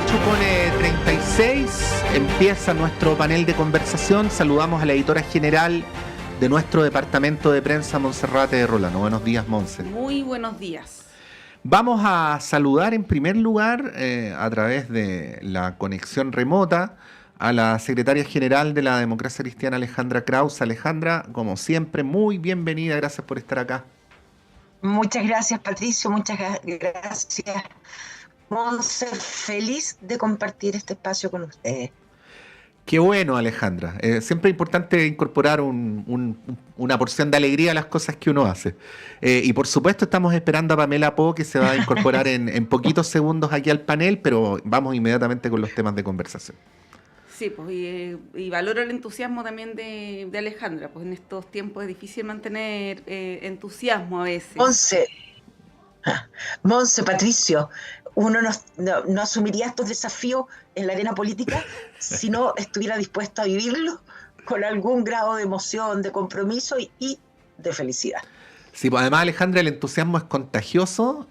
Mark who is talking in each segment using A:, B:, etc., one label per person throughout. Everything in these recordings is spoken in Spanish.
A: 8:36 empieza nuestro panel de conversación. Saludamos a la editora general de nuestro departamento de prensa, Monserrate de Rolano. Buenos días, Monse.
B: Muy buenos días.
A: Vamos a saludar en primer lugar, a través de la conexión remota, a la secretaria general de la Democracia Cristiana, Alejandra Krause. Alejandra, como siempre, muy bienvenida. Gracias por estar acá.
C: Muchas gracias, Patricio. Muchas gracias, Monse. Feliz de compartir este espacio con ustedes.
A: Qué bueno, Alejandra. Siempre es importante incorporar una porción de alegría a las cosas que uno hace. Y por supuesto estamos esperando a Pamela Po, que se va a incorporar en poquitos segundos aquí al panel, pero vamos inmediatamente con los temas de conversación.
B: Sí, pues y valoro el entusiasmo también de Alejandra, pues en estos tiempos es difícil mantener entusiasmo a veces.
C: Monse, Patricio, uno no asumiría estos desafíos en la arena política si no estuviera dispuesto a vivirlo con algún grado de emoción, de compromiso y de felicidad.
A: Sí, pues además, Alejandra, el entusiasmo es contagioso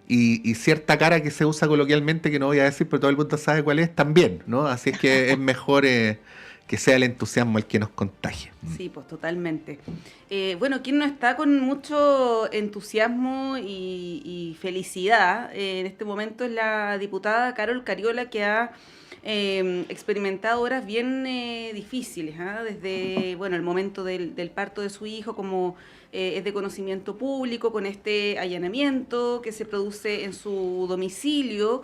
A: y cierta cara que se usa coloquialmente, que no voy a decir, pero todo el mundo sabe cuál es, también, ¿no? Así es que es mejor que sea el entusiasmo el que nos contagie.
B: Sí, pues totalmente. Bueno, quien no está con mucho entusiasmo y felicidad en este momento es la diputada Carol Cariola, que ha experimentado horas bien difíciles, desde el momento del parto de su hijo, como es de conocimiento público, con este allanamiento que se produce en su domicilio.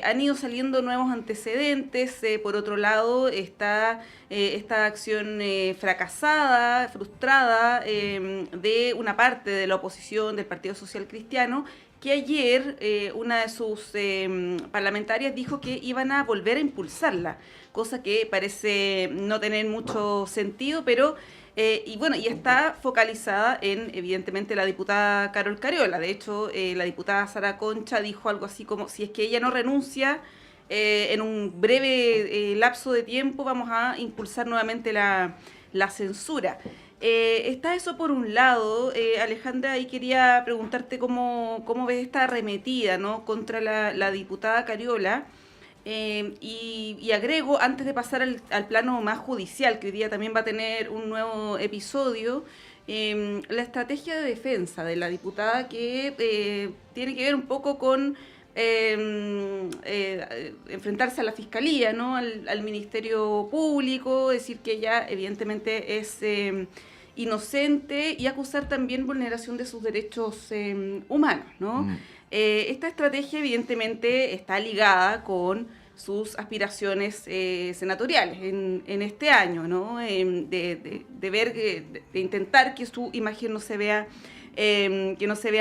B: Han ido saliendo nuevos antecedentes. Por otro lado, está esta acción fracasada, frustrada, de una parte de la oposición del Partido Social Cristiano, que ayer una de sus parlamentarias dijo que iban a volver a impulsarla, cosa que parece no tener mucho sentido, pero y está focalizada en, evidentemente, la diputada Carol Cariola. De hecho, la diputada Sara Concha dijo algo así como: si es que ella no renuncia en un breve lapso de tiempo, vamos a impulsar nuevamente la censura. Está eso por un lado, Alejandra, y quería preguntarte cómo ves esta arremetida, ¿no?, contra la diputada Cariola. Y agrego, antes de pasar al plano más judicial, que hoy día también va a tener un nuevo episodio, la estrategia de defensa de la diputada, que tiene que ver un poco con enfrentarse a la fiscalía, ¿no?, al Ministerio Público, decir que ella evidentemente es inocente, y acusar también vulneración de sus derechos humanos, ¿no? Esta estrategia evidentemente está ligada con sus aspiraciones senatoriales en este año, ¿no? De intentar que su imagen no se vea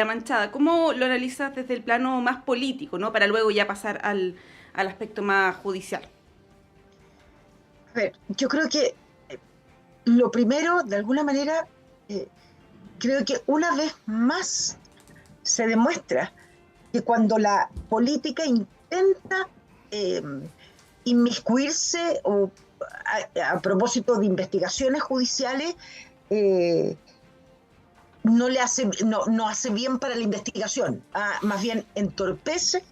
B: manchada. ¿Cómo lo analizas desde el plano más político, ¿no?, para luego ya pasar al aspecto más judicial?
C: A ver, yo creo que lo primero, de alguna manera, creo que una vez más se demuestra que cuando la política intenta inmiscuirse o a propósito de investigaciones judiciales, no hace bien para la investigación, más bien entorpece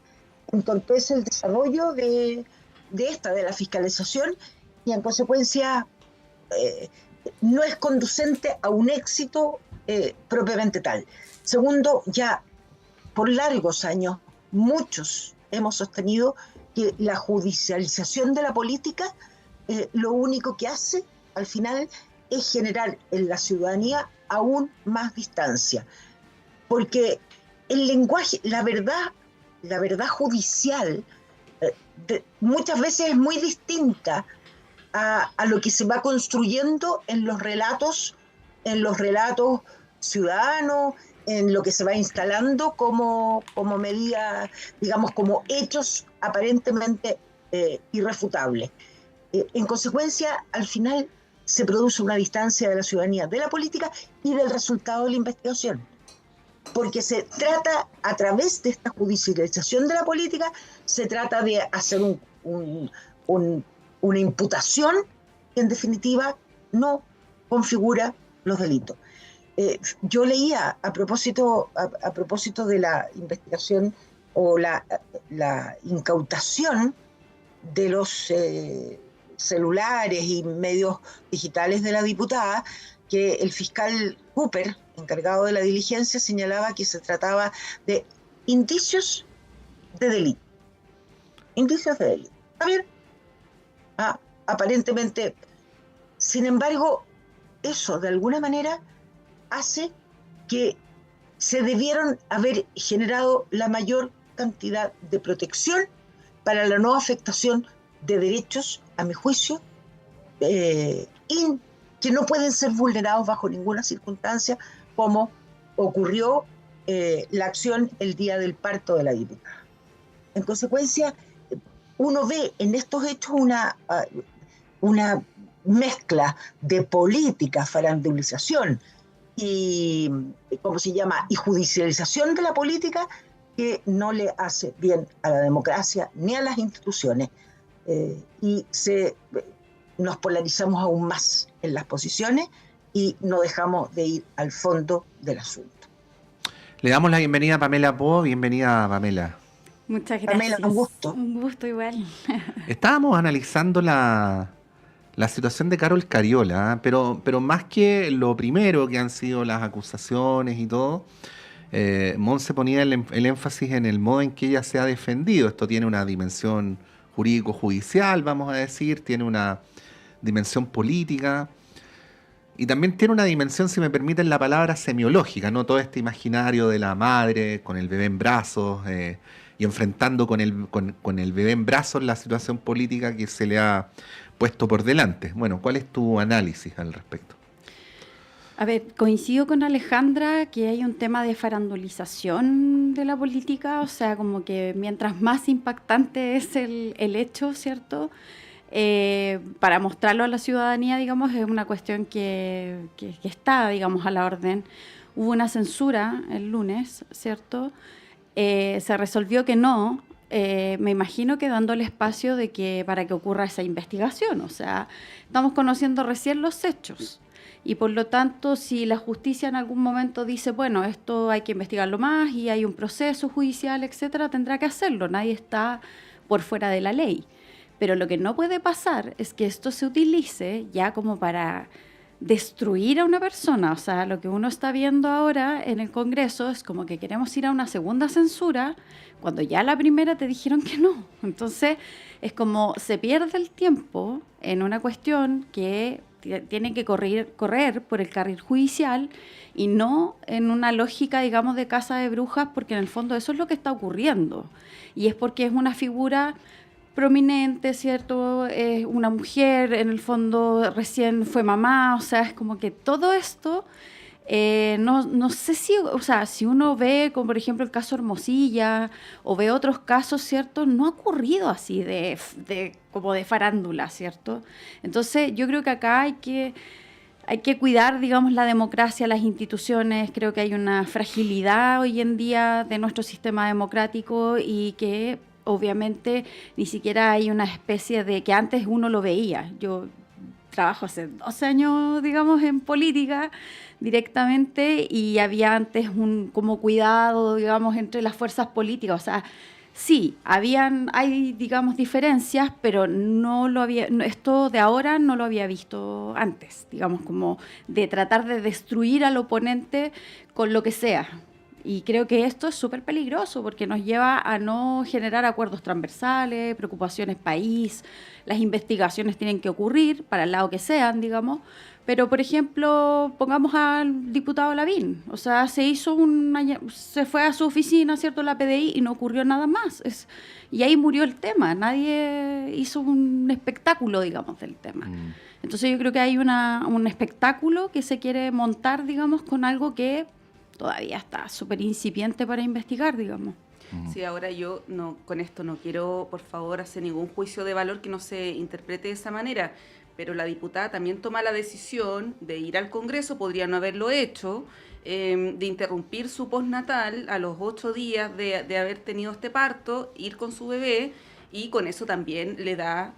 C: el desarrollo de la fiscalización, y en consecuencia no es conducente a un éxito propiamente tal. Segundo, ya por largos años, muchos hemos sostenido que la judicialización de la política lo único que hace al final es generar en la ciudadanía aún más distancia, porque el lenguaje, la verdad judicial muchas veces es muy distinta a lo que se va construyendo en los relatos ciudadanos, en lo que se va instalando como medida, digamos, como hechos aparentemente irrefutables. En consecuencia, al final se produce una distancia de la ciudadanía de la política y del resultado de la investigación, porque se trata, a través de esta judicialización de la política, se trata de hacer una imputación que en definitiva no configura los delitos. Yo leía a propósito de la investigación o la incautación de los celulares y medios digitales de la diputada, que el fiscal Cooper, encargado de la diligencia, señalaba que se trataba de indicios de delito. Indicios de delito. ¿Está bien? Aparentemente. Sin embargo, eso de alguna manera hace que se debieron haber generado la mayor cantidad de protección para la no afectación de derechos, a mi juicio, que no pueden ser vulnerados bajo ninguna circunstancia, como ocurrió la acción el día del parto de la diputada. En consecuencia, uno ve en estos hechos una mezcla de política, farandulización y, ¿cómo se llama?, y judicialización de la política, que no le hace bien a la democracia ni a las instituciones, y nos polarizamos aún más en las posiciones y no dejamos de ir al fondo del asunto.
A: Le damos la bienvenida a Pamela Poe. Bienvenida, Pamela.
B: Muchas gracias.
C: Pamela, un gusto.
B: Un gusto igual.
A: Estábamos analizando la situación de Carol Cariola, pero más que lo primero, que han sido las acusaciones y todo, Monse ponía el énfasis en el modo en que ella se ha defendido. Esto tiene una dimensión jurídico-judicial, vamos a decir, tiene una dimensión política y también tiene una dimensión, si me permiten la palabra, semiológica, ¿no? Todo este imaginario de la madre con el bebé en brazos y enfrentando con el bebé en brazos la situación política que se le ha puesto por delante. Bueno, ¿cuál es tu análisis al respecto?
D: A ver, coincido con Alejandra que hay un tema de farandulización de la política, o sea, como que mientras más impactante es el hecho, ¿cierto? Para mostrarlo a la ciudadanía, digamos, es una cuestión que está, digamos, a la orden. Hubo una censura el lunes, ¿cierto? Se resolvió que no. Me imagino que dándole espacio para que ocurra esa investigación. O sea, estamos conociendo recién los hechos y por lo tanto, si la justicia en algún momento dice, bueno, esto hay que investigarlo más y hay un proceso judicial, etcétera, tendrá que hacerlo. Nadie está por fuera de la ley. Pero lo que no puede pasar es que esto se utilice ya como para destruir a una persona. O sea, lo que uno está viendo ahora en el Congreso es como que queremos ir a una segunda censura cuando ya la primera te dijeron que no. Entonces, es como se pierde el tiempo en una cuestión que tiene que correr por el carril judicial y no en una lógica, digamos, de casa de brujas, porque en el fondo eso es lo que está ocurriendo. Y es porque es una figura prominente, ¿cierto? Una mujer, en el fondo recién fue mamá, o sea, es como que todo esto, no sé si, o sea, si uno ve, como por ejemplo el caso Hermosilla, o ve otros casos, ¿cierto? No ha ocurrido así como de farándula, ¿cierto? Entonces yo creo que acá hay que cuidar, digamos, la democracia, las instituciones. Creo que hay una fragilidad hoy en día de nuestro sistema democrático y que obviamente ni siquiera hay una especie de que antes uno lo veía. Yo trabajo hace 12 años, digamos, en política directamente y había antes un como cuidado, digamos, entre las fuerzas políticas. O sea, sí, hay, digamos, diferencias, pero esto de ahora no lo había visto antes, digamos, como de tratar de destruir al oponente con lo que sea. Y creo que esto es súper peligroso porque nos lleva a no generar acuerdos transversales, preocupaciones país. Las investigaciones tienen que ocurrir para el lado que sean, digamos. Pero, por ejemplo, pongamos al diputado Lavín. O sea, se fue a su oficina, ¿cierto?, la PDI y no ocurrió nada más. Y ahí murió el tema. Nadie hizo un espectáculo, digamos, del tema. Entonces yo creo que hay un espectáculo que se quiere montar, digamos, con algo que todavía está súper incipiente para investigar, digamos.
B: Sí, ahora yo con esto no quiero, por favor, hacer ningún juicio de valor que no se interprete de esa manera, pero la diputada también toma la decisión de ir al Congreso, podría no haberlo hecho, de interrumpir su postnatal a los 8 días de haber tenido este parto, ir con su bebé y con eso también no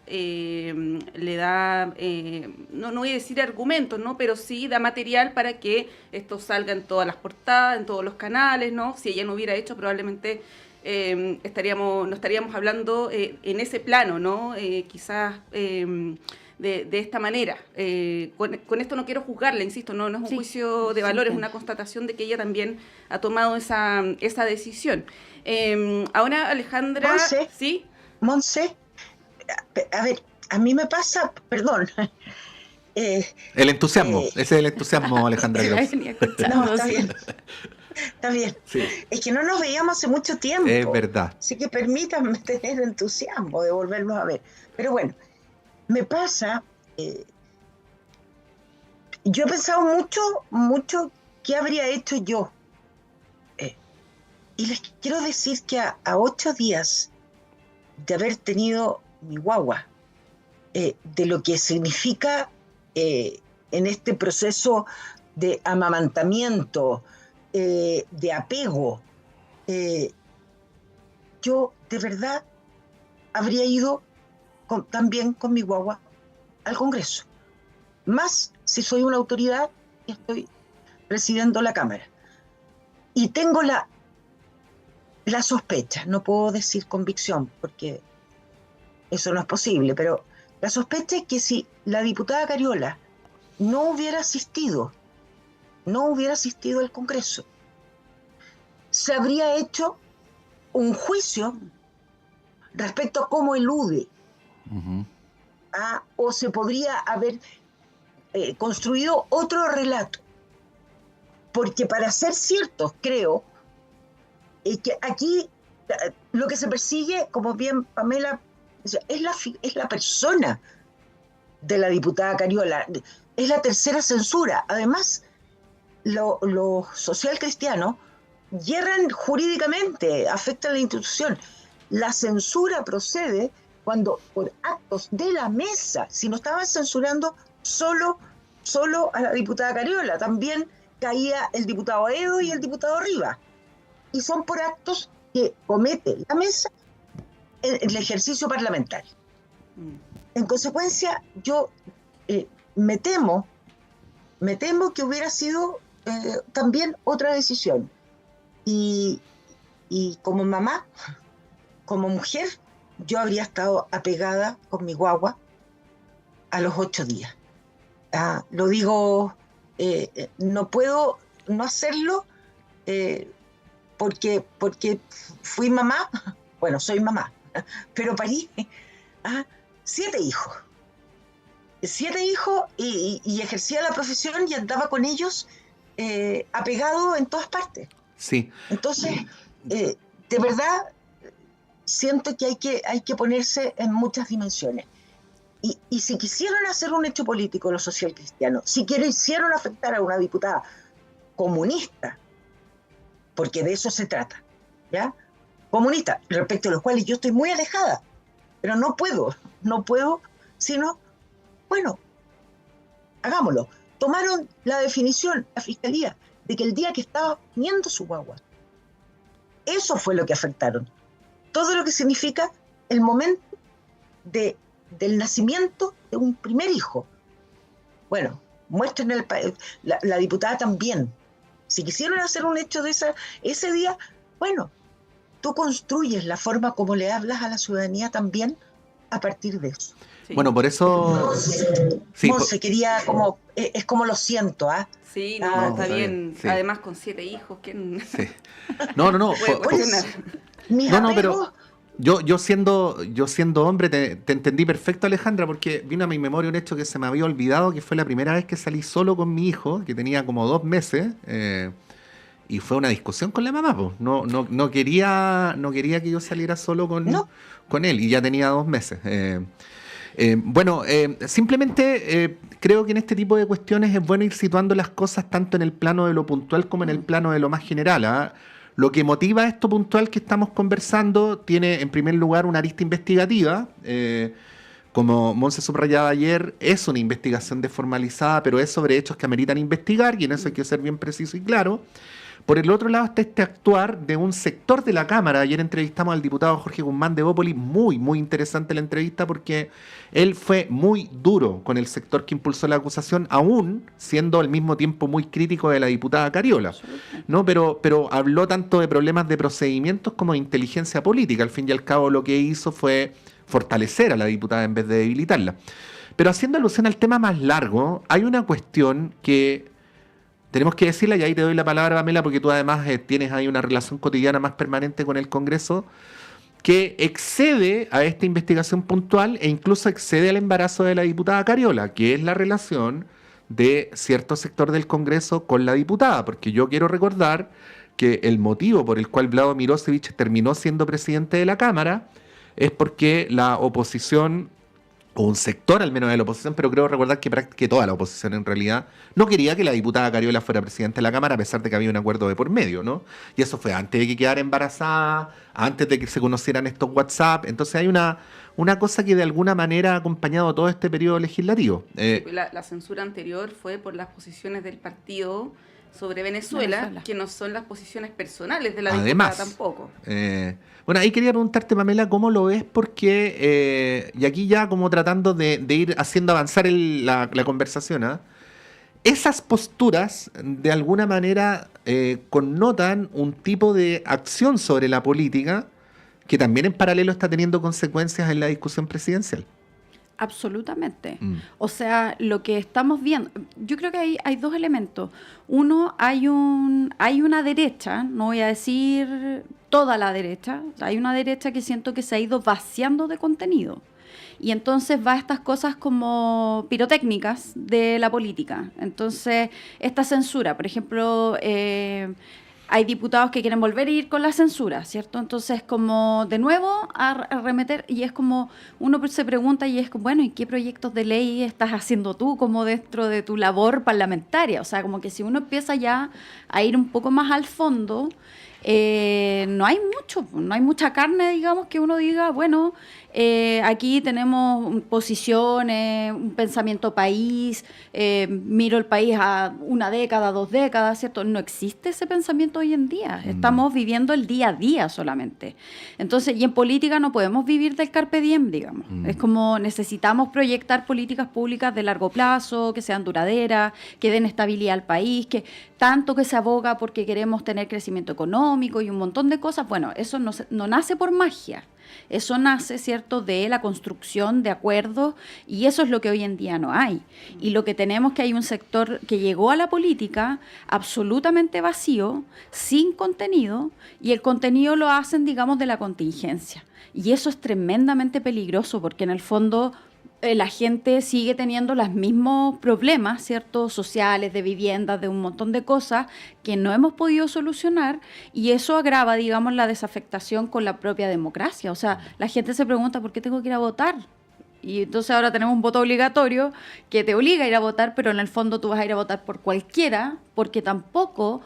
B: voy a decir argumentos, ¿no? Pero sí da material para que esto salga en todas las portadas, en todos los canales, ¿no? Si ella no hubiera hecho, probablemente no estaríamos hablando en ese plano, ¿no? Quizás de esta manera. Con esto no quiero juzgarla, insisto, no es un juicio de valor, es una constatación de que ella también ha tomado esa decisión. Ahora, Alejandra...
C: Monse,
B: ¿sí?
C: Monse, a ver, a mí me pasa, perdón.
A: El entusiasmo, ese es el entusiasmo, Alejandra Krauss.
C: No, está bien. Está bien.
A: Sí.
C: Es que no nos veíamos hace mucho tiempo.
A: Es verdad.
C: Así que permítanme tener entusiasmo de volvernos a ver. Pero bueno, me pasa, yo he pensado mucho qué habría hecho yo. Y les quiero decir que a 8 días de haber tenido mi guagua, de lo que significa en este proceso de amamantamiento, de apego, yo de verdad habría ido también con mi guagua al Congreso, más si soy una autoridad y estoy presidiendo la Cámara. Y tengo la sospecha, no puedo decir convicción, porque eso no es posible, pero la sospecha es que si la diputada Cariola no hubiera asistido al Congreso, se habría hecho un juicio respecto a cómo elude, o se podría haber construido otro relato. Porque para ser ciertos, creo que aquí lo que se persigue, como bien Pamela, es la persona de la diputada Cariola, es la tercera censura. Además, los socialcristianos hierran jurídicamente, afectan la institución. La censura procede cuando por actos de la mesa, si no estaban censurando solo a la diputada Cariola, también caía el diputado Edo y el diputado Rivas. Y son por actos que comete la mesa en el ejercicio parlamentario. En consecuencia, yo me temo que hubiera sido también otra decisión. Y como mamá, como mujer, yo habría estado apegada con mi guagua a los 8 días. Lo digo, no puedo no hacerlo porque fui mamá, bueno, soy mamá, pero parí 7 hijos. 7 hijos y ejercía la profesión y andaba con ellos apegado en todas partes.
A: Sí.
C: Entonces, de verdad, siento que hay que ponerse en muchas dimensiones. Y si quisieron hacer un hecho político los socialcristianos, si quisieron afectar a una diputada comunista, porque de eso se trata, ¿ya? Comunista, respecto a los cuales yo estoy muy alejada, pero no puedo, sino, bueno, hagámoslo. Tomaron la definición, la fiscalía, de que el día que estaba poniendo su guagua, eso fue lo que afectaron. Todo lo que significa el momento del nacimiento de un primer hijo. Bueno, muestren la diputada también. Si quisieron hacer un hecho de ese día, bueno, tú construyes la forma como le hablas a la ciudadanía también a partir de eso.
B: Sí.
A: Bueno, por eso...
C: Monse, quería es como lo siento,
B: Sí, no, está bien. Sí. Además con 7 hijos, ¿quién?
A: Sí. No. Pero yo siendo hombre te entendí perfecto, Alejandra, porque vino a mi memoria un hecho que se me había olvidado, que fue la primera vez que salí solo con mi hijo, que tenía como 2 meses, y fue una discusión con la mamá, pues. No quería que yo saliera solo con él, y ya tenía 2 meses. Simplemente creo que en este tipo de cuestiones es bueno ir situando las cosas tanto en el plano de lo puntual como en el plano de lo más general. Lo que motiva esto puntual que estamos conversando tiene en primer lugar una arista investigativa. Como Monse subrayaba ayer, es una investigación desformalizada, pero es sobre hechos que ameritan investigar, y en eso hay que ser bien preciso y claro. Por el otro lado está este actuar de un sector de la Cámara. Ayer entrevistamos al diputado Jorge Guzmán de Bópoli, muy interesante la entrevista porque él fue muy duro con el sector que impulsó la acusación, aún siendo al mismo tiempo muy crítico de la diputada Cariola, ¿no? Pero habló tanto de problemas de procedimientos como de inteligencia política. Al fin y al cabo lo que hizo fue fortalecer a la diputada en vez de debilitarla. Pero haciendo alusión al tema más largo, hay una cuestión que tenemos que decirla, y ahí te doy la palabra, Pamela, porque tú además tienes ahí una relación cotidiana más permanente con el Congreso, que excede a esta investigación puntual e incluso excede al embarazo de la diputada Cariola, que es la relación de cierto sector del Congreso con la diputada, porque yo quiero recordar que el motivo por el cual Vlado Mirosevic terminó siendo presidente de la Cámara es porque la oposición, o un sector al menos de la oposición, pero creo recordar que toda la oposición en realidad no quería que la diputada Cariola fuera presidenta de la Cámara, a pesar de que había un acuerdo de por medio, ¿no? Y eso fue antes de que quedara embarazada, antes de que se conocieran estos WhatsApp. Entonces hay una cosa que de alguna manera ha acompañado todo este periodo legislativo.
B: La censura anterior fue por las posiciones del partido sobre Venezuela, que no son las posiciones personales de la diputada tampoco.
A: Bueno, ahí quería preguntarte, Pamela, ¿cómo lo ves? Porque, y aquí ya como tratando de ir haciendo avanzar la conversación, ¿ah? Esas posturas, de alguna manera, connotan un tipo de acción sobre la política que también en paralelo está teniendo consecuencias en la discusión presidencial.
D: Absolutamente. O sea, lo que estamos viendo, yo creo que hay dos elementos. Uno, hay una derecha, no voy a decir toda la derecha, hay una derecha que siento que se ha ido vaciando de contenido. Y entonces va a estas cosas como pirotécnicas de la política. Entonces, esta censura, por ejemplo, hay diputados que quieren volver a ir con la censura, ¿cierto? Entonces, como de nuevo a remeter, y es como uno se pregunta y es como, bueno, ¿y qué proyectos de ley estás haciendo tú como dentro de tu labor parlamentaria? O sea, como que si uno empieza ya a ir un poco más al fondo, no hay mucha carne, digamos, que uno diga, bueno, aquí tenemos posiciones, un pensamiento país, miro el país a una década, 2 décadas, ¿cierto? No existe ese pensamiento hoy en día. Estamos viviendo el día a día solamente. Entonces, y en política no podemos vivir del carpe diem, digamos. Es como necesitamos proyectar políticas públicas de largo plazo, que sean duraderas, que den estabilidad al país, que tanto que se aboga porque queremos tener crecimiento económico y un montón de cosas. Bueno, eso no nace por magia. Eso nace, ¿cierto?, de la construcción de acuerdos, y eso es lo que hoy en día no hay. Y lo que tenemos que hay un sector que llegó a la política absolutamente vacío, sin contenido, y el contenido lo hacen, digamos, de la contingencia. Y eso es tremendamente peligroso porque en el fondo la gente sigue teniendo los mismos problemas, ¿cierto?, sociales, de viviendas, de un montón de cosas que no hemos podido solucionar, y eso agrava, digamos, la desafectación con la propia democracia. O sea, la gente se pregunta, ¿por qué tengo que ir a votar? Y entonces ahora tenemos un voto obligatorio que te obliga a ir a votar, pero en el fondo tú vas a ir a votar por cualquiera, porque tampoco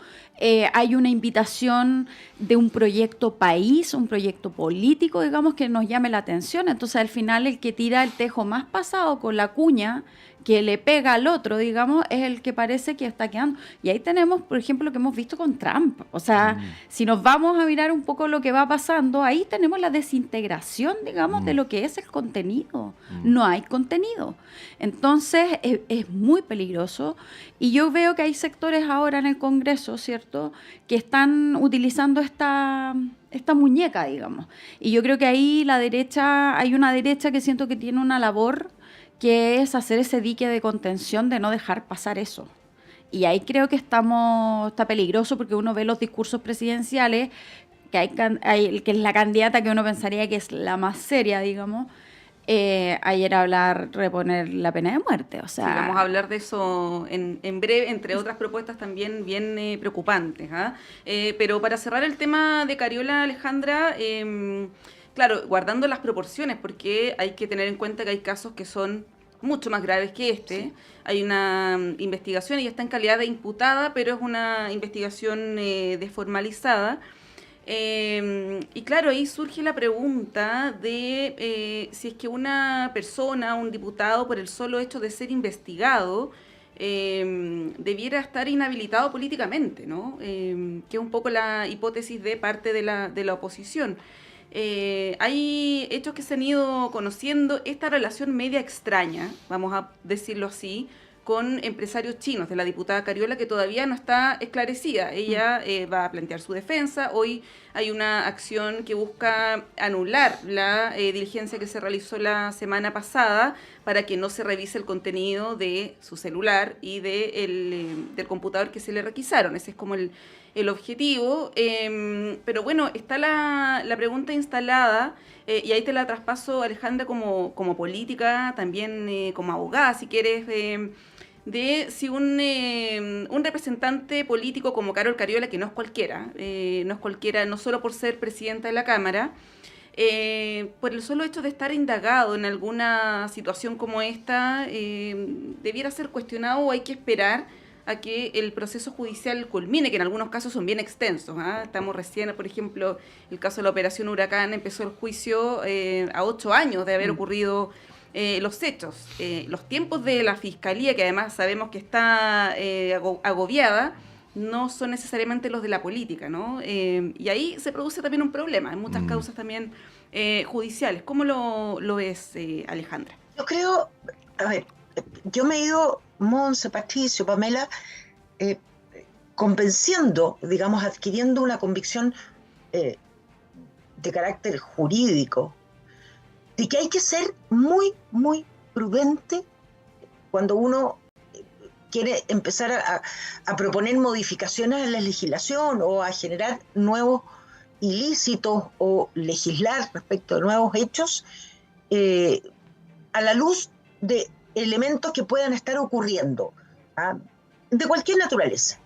D: hay una invitación de un proyecto país, un proyecto político, digamos, que nos llame la atención. Entonces, al final, el que tira el tejo más pasado con la cuña que le pega al otro, digamos, es el que parece que está quedando. Y ahí tenemos, por ejemplo, lo que hemos visto con Trump. O sea, si nos vamos a mirar un poco lo que va pasando, ahí tenemos la desintegración, digamos, de lo que es el contenido. No hay contenido. Entonces, es muy peligroso. Y yo veo que hay sectores ahora en el Congreso, ¿cierto?, que están utilizando esta muñeca, digamos. Y yo creo que ahí hay una derecha que siento que tiene una labor que es hacer ese dique de contención de no dejar pasar eso. Y ahí creo que está peligroso porque uno ve los discursos presidenciales, que hay que es la candidata que uno pensaría que es la más seria, digamos, ayer reponer la pena de muerte. O sea,
B: sí, vamos a hablar de eso en breve, entre otras propuestas también bien preocupantes. Pero para cerrar el tema de Cariola, Alejandra, claro, guardando las proporciones, porque hay que tener en cuenta que hay casos que son mucho más graves que este. Sí. Hay una investigación, y está en calidad de imputada, pero es una investigación desformalizada. Y claro, ahí surge la pregunta de si es que una persona, un diputado, por el solo hecho de ser investigado, debiera estar inhabilitado políticamente, ¿no? Que es un poco la hipótesis de parte de la oposición. Hay hechos que se han ido conociendo, esta relación media extraña, vamos a decirlo así, con empresarios chinos de la diputada Cariola, que todavía no está esclarecida. Ella va a plantear su defensa. Hoy hay una acción que busca anular la diligencia que se realizó la semana pasada para que no se revise el contenido de su celular y del computador que se le requisaron. Ese es como el objetivo. Pero bueno, está la pregunta instalada, y ahí te la traspaso, Alejandra, como política, también como abogada, si quieres, de si un representante político como Carol Cariola, que no es cualquiera, no solo por ser presidenta de la Cámara, por el solo hecho de estar indagado en alguna situación como esta, debiera ser cuestionado, o hay que esperar a que el proceso judicial culmine, que en algunos casos son bien extensos. Estamos recién, por ejemplo, el caso de la Operación Huracán, empezó el juicio a 8 años de haber ocurrido los hechos. Los tiempos de la Fiscalía, que además sabemos que está agobiada, no son necesariamente los de la política, ¿no? Y ahí se produce también un problema, hay muchas causas también judiciales. ¿Cómo lo ves, Alejandra?
C: Yo creo, a ver, yo me he ido, Monse, Patricio, Pamela, convenciendo, digamos, adquiriendo una convicción de carácter jurídico, de que hay que ser muy, muy prudente cuando uno quiere empezar a proponer modificaciones en la legislación o a generar nuevos ilícitos o legislar respecto de nuevos hechos, a la luz de elementos que puedan estar ocurriendo, de cualquier naturaleza.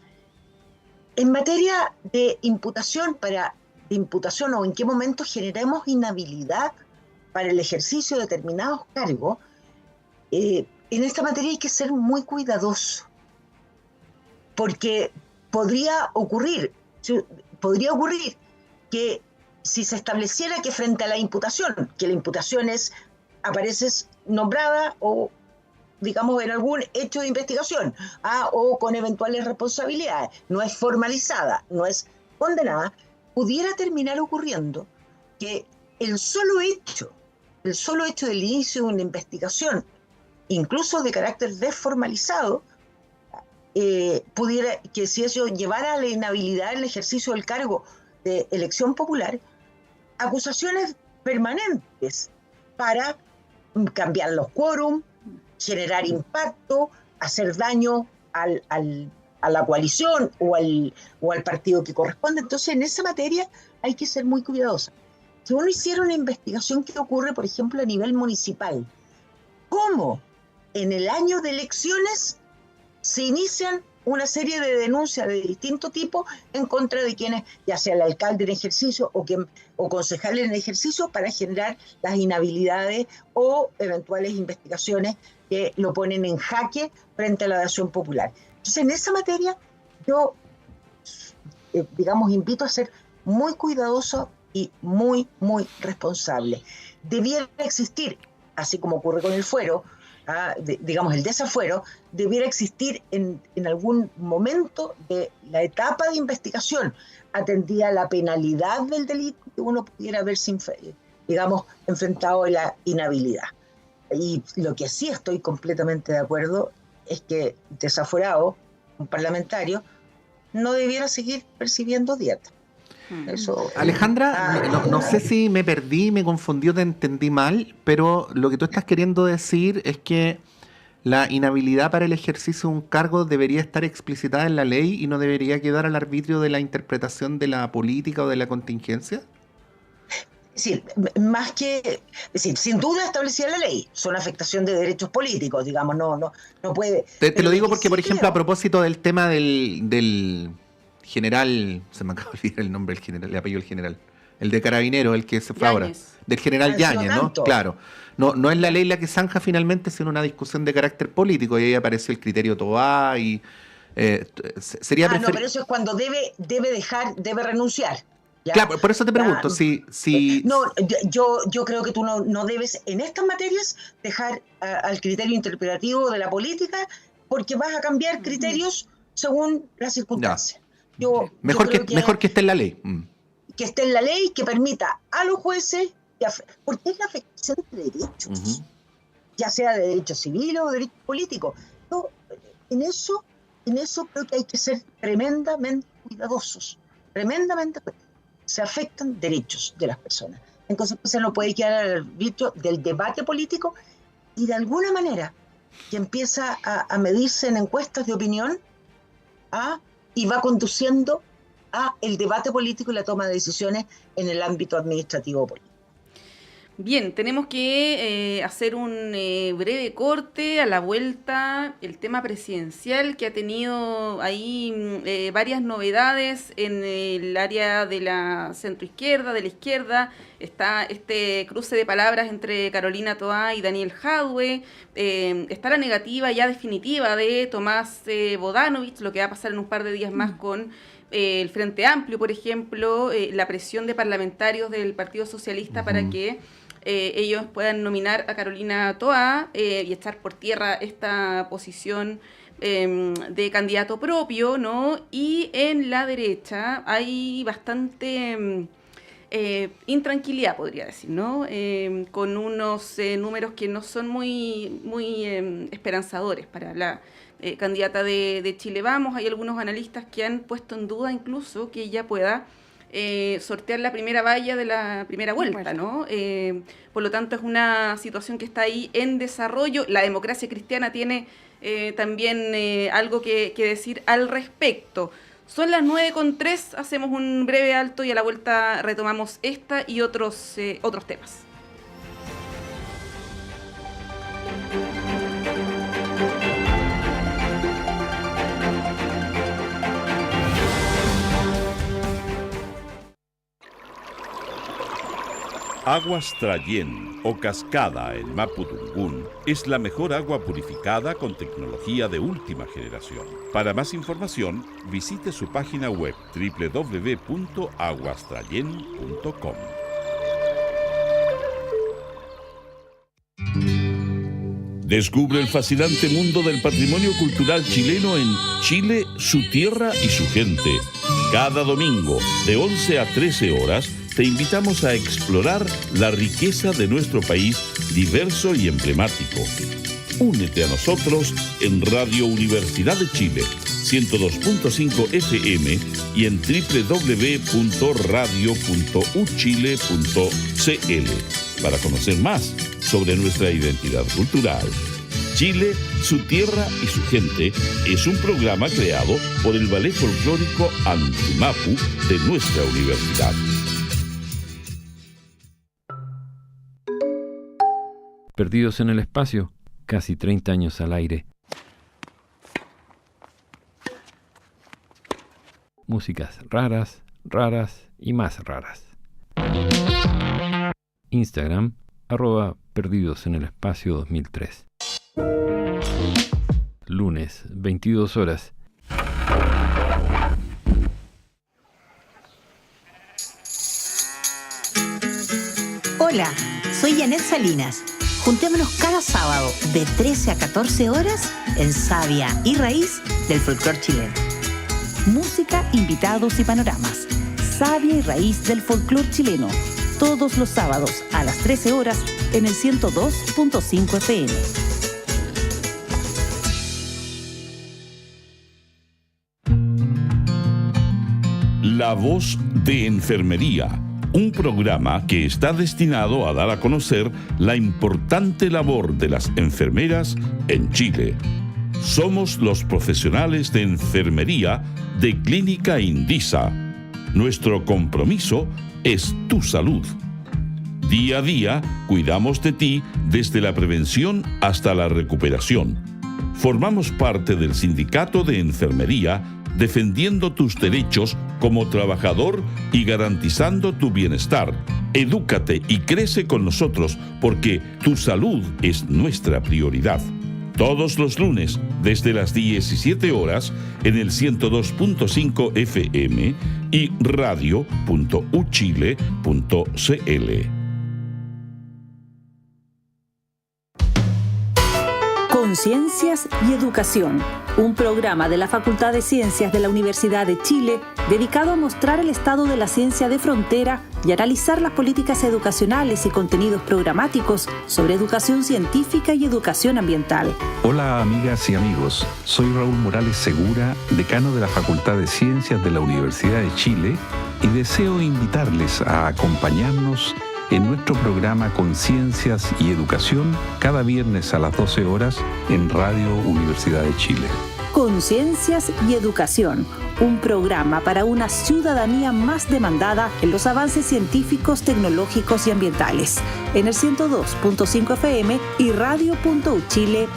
C: En materia de imputación o en qué momento generemos inhabilidad para el ejercicio de determinados cargos, en esta materia hay que ser muy cuidadoso, porque podría ocurrir que si se estableciera que frente a la imputación, que la imputación apareces nombrada o digamos en algún hecho de investigación, o con eventuales responsabilidades, no es formalizada, no es condenada, pudiera terminar ocurriendo que el solo hecho del inicio de una investigación, incluso de carácter desformalizado, pudiera, que si eso llevara a la inhabilidad en el ejercicio del cargo de elección popular, acusaciones permanentes para cambiar los quórum, generar impacto, hacer daño a la coalición o al partido que corresponde. Entonces, en esa materia hay que ser muy cuidadosa. Si uno hiciera una investigación que ocurre, por ejemplo, a nivel municipal, ¿cómo en el año de elecciones se inician una serie de denuncias de distinto tipo en contra de quienes, ya sea el alcalde en ejercicio o concejales en ejercicio, para generar las inhabilidades o eventuales investigaciones que lo ponen en jaque frente a la adhesión popular? Entonces, en esa materia, yo, invito a ser muy cuidadoso y muy, muy responsable. Debiera existir, así como ocurre con el fuero, el desafuero, debiera existir en algún momento de la etapa de investigación, atendida la penalidad del delito, que uno pudiera verse, enfrentado a la inhabilidad. Y lo que sí estoy completamente de acuerdo es que desaforado, un parlamentario, no debiera seguir percibiendo dieta. Eso,
A: Alejandra, no sé si me perdí, me confundí o te entendí mal, pero lo que tú estás queriendo decir es que la inhabilidad para el ejercicio de un cargo debería estar explicitada en la ley y no debería quedar al arbitrio de la interpretación de la política o de la contingencia.
C: Sí, más que, sin duda establecida en la ley, son afectación de derechos políticos, no puede.
A: Te lo digo porque, por ejemplo, a propósito del tema del general, se me acaba de olvidar el nombre del general, el apellido del general, el de Carabinero, el que se fue ahora, del general Yáñez, ¿no? Claro. No es la ley la que zanja finalmente, sino una discusión de carácter político, y ahí apareció el criterio Tobá y sería
C: pero eso es cuando debe renunciar. ¿Ya?
A: Claro, por eso te pregunto, si...
C: No, yo creo que tú no debes, en estas materias, dejar al criterio interpretativo de la política porque vas a cambiar criterios según las circunstancias.
A: Mejor que esté en la ley.
C: Que esté en la ley, que permita a los jueces, porque es la afectación de derechos, ya sea de derechos civiles o de derechos políticos. En eso creo que hay que ser tremendamente cuidadosos, se afectan derechos de las personas. En consecuencia no puede quedar al arbitrio del debate político y de alguna manera que empieza a medirse en encuestas de opinión y va conduciendo a el debate político y la toma de decisiones en el ámbito administrativo político.
B: Bien, tenemos que hacer un breve corte. A la vuelta, el tema presidencial que ha tenido ahí varias novedades en el área de la centroizquierda, de la izquierda. Está este cruce de palabras entre Carolina Toá y Daniel Jadwe. Está la negativa ya definitiva de Tomás Bodanovich, lo que va a pasar en un par de días más con el Frente Amplio, por ejemplo, la presión de parlamentarios del Partido Socialista para que ellos puedan nominar a Carolina Toá y echar por tierra esta posición de candidato propio, ¿no? Y en la derecha hay bastante intranquilidad, podría decir, ¿no? Con unos números que no son muy esperanzadores para la candidata de Chile Vamos. Hay algunos analistas que han puesto en duda incluso que ella pueda sortear la primera valla de la primera vuelta, ¿no? Por lo tanto, es una situación que está ahí en desarrollo. La Democracia Cristiana tiene también algo que decir al respecto. Son las 9:03, hacemos un breve alto y a la vuelta retomamos esta y otros temas.
E: Aguas Trayén o Cascada en Mapudungún es la mejor agua purificada con tecnología de última generación. Para más información, visite su página web www.aguastrayen.com. Descubre el fascinante mundo del patrimonio cultural chileno en Chile, su tierra y su gente. Cada domingo, de 11 a 13 horas, te invitamos a explorar la riqueza de nuestro país diverso y emblemático. Únete a nosotros en Radio Universidad de Chile, 102.5 FM y en www.radio.uchile.cl para conocer más sobre nuestra identidad cultural. Chile, su tierra y su gente es un programa creado por el Ballet Folclórico Antumapu de nuestra universidad.
F: Perdidos en el espacio, casi 30 años al aire. Músicas raras, raras y más raras. Instagram, @Perdidos en el Espacio 2003. Lunes, 22 horas.
G: Hola, soy Janet Salinas. Juntémonos cada sábado de 13 a 14 horas en Savia y Raíz del folclore chileno. Música, invitados y panoramas. Savia y Raíz del folclore chileno. Todos los sábados a las 13 horas en el 102.5 FM.
E: La Voz de Enfermería. Un programa que está destinado a dar a conocer la importante labor de las enfermeras en Chile. Somos los profesionales de enfermería de Clínica Indisa. Nuestro compromiso es tu salud. Día a día cuidamos de ti desde la prevención hasta la recuperación. Formamos parte del Sindicato de Enfermería defendiendo tus derechos como trabajador y garantizando tu bienestar. Edúcate y crece con nosotros porque tu salud es nuestra prioridad. Todos los lunes, desde las 17 horas, en el 102.5 FM y radio.uchile.cl.
H: Conciencias y Educación, un programa de la Facultad de Ciencias de la Universidad de Chile dedicado a mostrar el estado de la ciencia de frontera y analizar las políticas educacionales y contenidos programáticos sobre educación científica y educación ambiental.
I: Hola amigas y amigos, soy Raúl Morales Segura, decano de la Facultad de Ciencias de la Universidad de Chile y deseo invitarles a acompañarnos en nuestro programa Conciencias y Educación cada viernes a las 12 horas en Radio Universidad de Chile.
H: Conciencias y Educación, un programa para una ciudadanía más demandada en los avances científicos, tecnológicos y ambientales, en el 102.5 FM y radio.uchile.cl.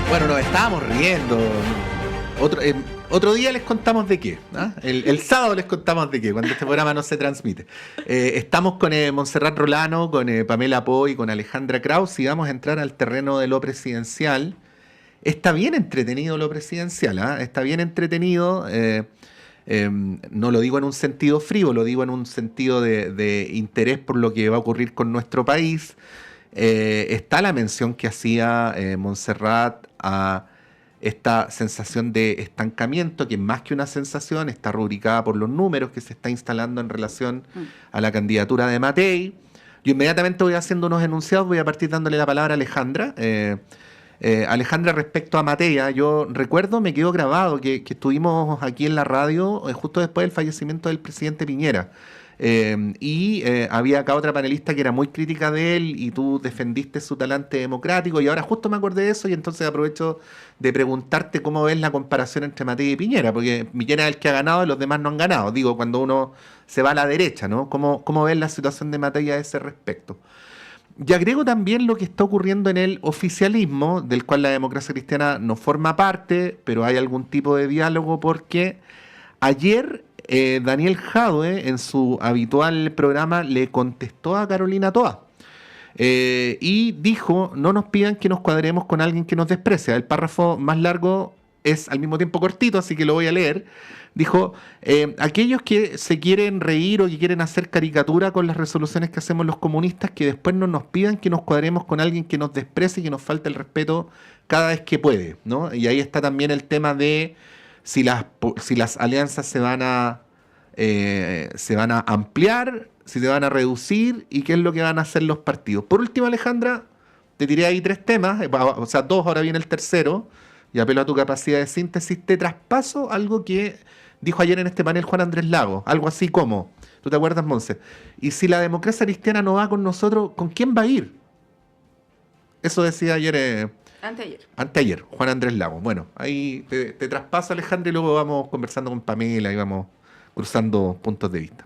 A: Bueno, nos estábamos riendo. Otro día les contamos de qué. ¿Ah? El sábado les contamos de qué, cuando este programa no se transmite. Estamos con Montserrat Rolano, con Pamela Po y con Alejandra Kraus y vamos a entrar al terreno de lo presidencial. Está bien entretenido lo presidencial, ¿ah? Está bien entretenido. No lo digo en un sentido frívolo, lo digo en un sentido de interés por lo que va a ocurrir con nuestro país. Está la mención que hacía Montserrat a esta sensación de estancamiento, que más que una sensación está rubricada por los números que se está instalando en relación a la candidatura de Matei. Yo inmediatamente voy haciendo unos enunciados, voy a partir dándole la palabra a Alejandra. Alejandra, respecto a Matei, yo recuerdo, me quedó grabado que estuvimos aquí en la radio justo después del fallecimiento del presidente Piñera. Había acá otra panelista que era muy crítica de él y tú defendiste su talante democrático y ahora justo me acordé de eso y entonces aprovecho de preguntarte cómo ves la comparación entre Matei y Piñera, porque Piñera es el que ha ganado y los demás no han ganado, digo, cuando uno se va a la derecha, ¿no? ¿Cómo ves la situación de Matei a ese respecto? Y agrego también lo que está ocurriendo en el oficialismo, del cual la democracia cristiana no forma parte, pero hay algún tipo de diálogo porque ayer Daniel Jadwe, en su habitual programa, le contestó a Carolina Toa y dijo: no nos pidan que nos cuadremos con alguien que nos desprecia. El párrafo más largo es al mismo tiempo cortito, así que lo voy a leer. Dijo: aquellos que se quieren reír o que quieren hacer caricatura con las resoluciones que hacemos los comunistas, que después no nos pidan que nos cuadremos con alguien que nos desprecie y que nos falte el respeto cada vez que puede, ¿no? Y ahí está también el tema de si las alianzas se van a ampliar, si se van a reducir y qué es lo que van a hacer los partidos. Por último, Alejandra, te tiré ahí 3 temas, o sea, 2, ahora viene el tercero, y apelo a tu capacidad de síntesis. Te traspaso algo que dijo ayer en este panel Juan Andrés Lago, algo así como, ¿tú te acuerdas, Monse? Y si la democracia cristiana no va con nosotros, ¿con quién va a ir? Eso decía ayer... Anteayer, Juan Andrés Lago. Bueno, ahí te traspaso, Alejandra, y luego vamos conversando con Pamela y vamos cruzando puntos de vista.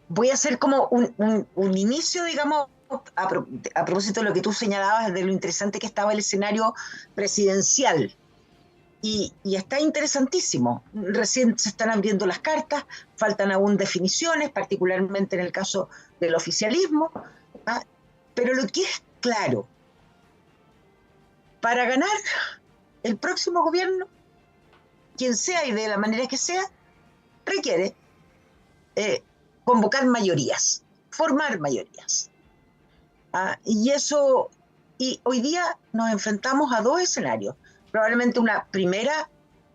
C: Voy a hacer como un inicio, digamos, a propósito de lo que tú señalabas, de lo interesante que estaba el escenario presidencial. Y está interesantísimo. Recién se están abriendo las cartas, faltan aún definiciones, particularmente en el caso del oficialismo. Pero lo que es claro, para ganar el próximo gobierno, quien sea y de la manera que sea, requiere convocar mayorías, formar mayorías. Y hoy día nos enfrentamos a 2 escenarios. Probablemente una primera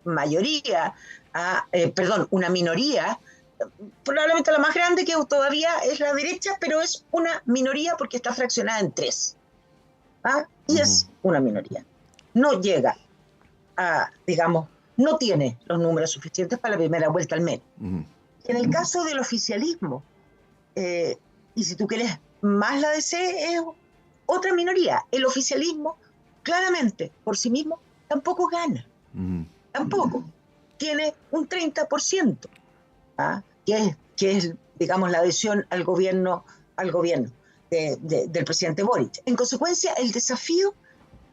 C: mayoría, una minoría, probablemente la más grande, que todavía es la derecha, pero es una minoría porque está fraccionada en 3. Y es una minoría. No llega a, digamos, no tiene los números suficientes para la primera vuelta al menos. En el caso del oficialismo, y si tú quieres más la DC, es otra minoría. El oficialismo, claramente, por sí mismo, tampoco gana. Tampoco. Tiene un 30%, que es, digamos, la adhesión al gobierno. del presidente Boric. En consecuencia, el desafío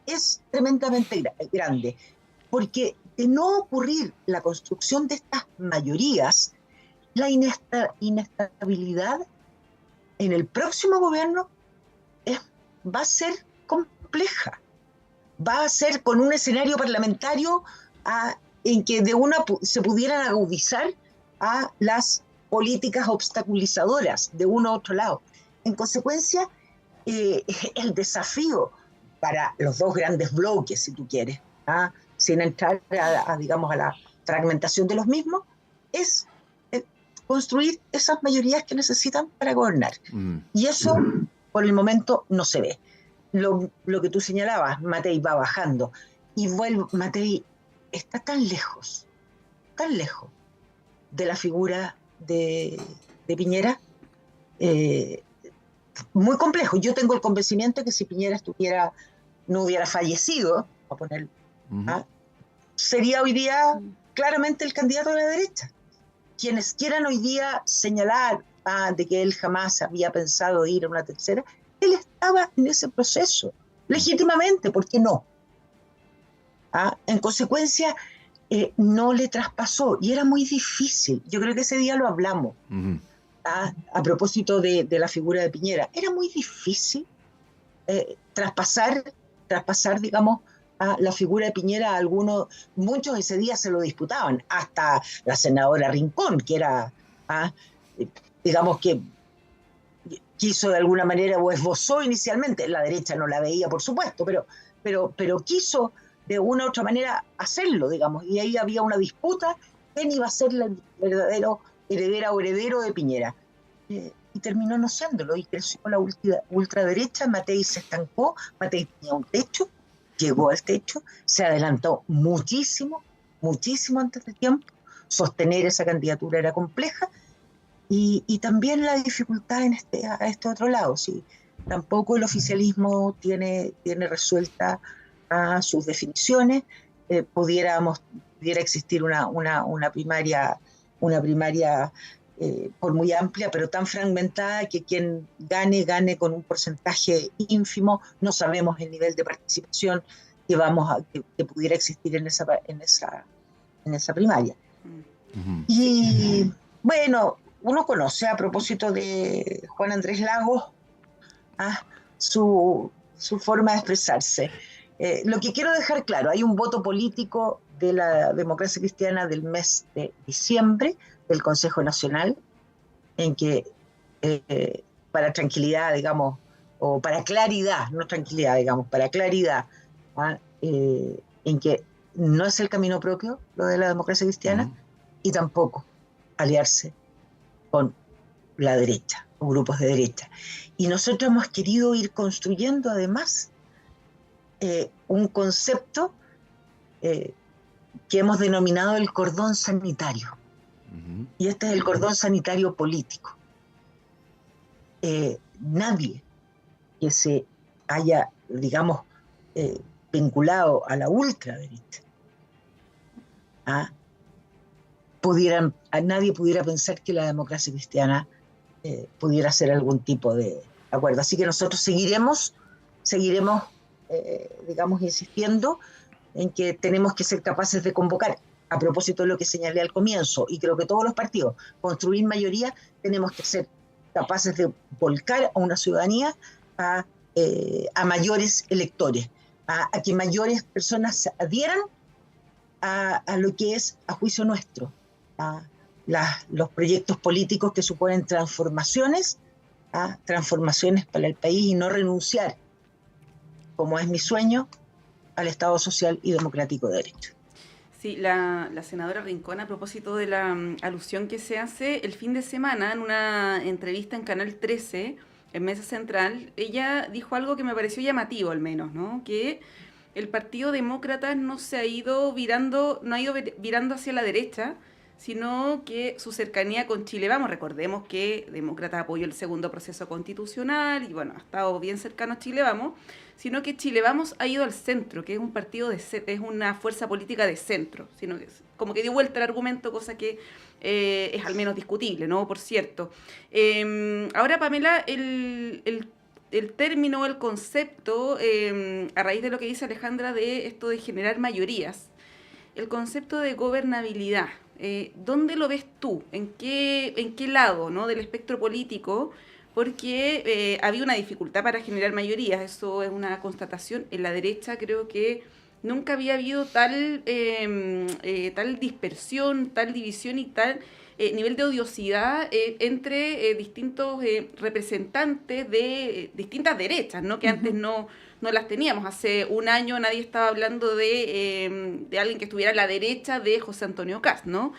C: es tremendamente grande, porque de no ocurrir la construcción de estas mayorías, la inestabilidad en el próximo gobierno va a ser compleja. Va a ser con un escenario parlamentario en que se pudieran agudizar a las políticas obstaculizadoras de uno a otro lado. En consecuencia, el desafío para los dos grandes bloques, si tú quieres, sin entrar digamos, a la fragmentación de los mismos, es construir esas mayorías que necesitan para gobernar. Y eso, por el momento, no se ve. Lo que tú señalabas, Matei va bajando. Y Matei está tan lejos de la figura de Piñera, muy complejo. Yo tengo el convencimiento de que si Piñera no hubiera fallecido, a poner, sería hoy día claramente el candidato de la derecha. Quienes quieran hoy día señalar de que él jamás había pensado ir a una tercera, él estaba en ese proceso, legítimamente, ¿por qué no? En consecuencia, no le traspasó, y era muy difícil. Yo creo que ese día lo hablamos, a propósito de la figura de Piñera. Era muy difícil traspasar, digamos, a la figura de Piñera. Muchos ese día se lo disputaban, hasta la senadora Rincón, que era, digamos que quiso de alguna manera, o esbozó inicialmente, la derecha no la veía, por supuesto, pero quiso de una u otra manera hacerlo, digamos, y ahí había una disputa, quién iba a ser el verdadero heredero de Piñera. Y terminó no siéndolo, y creció la ultraderecha. Matei se estancó, Matei tenía un techo, llegó al techo, se adelantó muchísimo antes de tiempo. Sostener esa candidatura era compleja, y también la dificultad a este otro lado. ¿Sí? Tampoco el oficialismo tiene resuelta sus definiciones. Pudiera existir una primaria por muy amplia, pero tan fragmentada que quien gane con un porcentaje ínfimo. No sabemos el nivel de participación que pudiera existir en esa primaria. Y bueno, uno conoce, a propósito de Juan Andrés Lagos, su forma de expresarse. Lo que quiero dejar claro, hay un voto político de la Democracia Cristiana del mes de diciembre, del Consejo Nacional, en que para tranquilidad, digamos, o para claridad, no tranquilidad, digamos, para claridad, en que no es el camino propio lo de la Democracia Cristiana, y tampoco aliarse con la derecha, o grupos de derecha. Y nosotros hemos querido ir construyendo además un concepto que hemos denominado el cordón sanitario. Y este es el cordón sanitario político. Nadie que se haya, digamos, vinculado a la ultraderecha, nadie pudiera pensar que la Democracia Cristiana pudiera hacer algún tipo de acuerdo. Así que nosotros seguiremos digamos, insistiendo en que tenemos que ser capaces de convocar, a propósito de lo que señalé al comienzo, y creo que todos los partidos, construir mayoría, tenemos que ser capaces de volcar a una ciudadanía a mayores electores, a que mayores personas se adhieran a lo que es, a juicio nuestro, los proyectos políticos que suponen transformaciones para el país, y no renunciar, como es mi sueño, al Estado social y democrático de derecho.
B: Sí, la senadora Rincón, a propósito de la alusión que se hace el fin de semana en una entrevista en Canal 13, en Mesa Central, ella dijo algo que me pareció llamativo al menos, ¿no? Que el Partido Demócrata no ha ido virando hacia la derecha, sino que su cercanía con Chile Vamos, recordemos que Demócrata apoyó el segundo proceso constitucional y bueno, ha estado bien cercano a Chile Vamos, sino que Chile Vamos ha ido al centro, que es un partido es una fuerza política de centro, sino que como que dio vuelta el argumento, cosa que es al menos discutible, ¿no? Por cierto. Ahora, Pamela, el término, el concepto, a raíz de lo que dice Alejandra de esto de generar mayorías, el concepto de gobernabilidad. ¿Dónde lo ves tú? ¿En qué lado, ¿no?, del espectro político? Porque había una dificultad para generar mayorías, eso es una constatación. En la derecha creo que nunca había habido tal dispersión, tal división y tal nivel de odiosidad entre distintos representantes de distintas derechas, ¿no?, que antes no las teníamos. Hace un año nadie estaba hablando de alguien que estuviera a la derecha de José Antonio Kast, ¿no?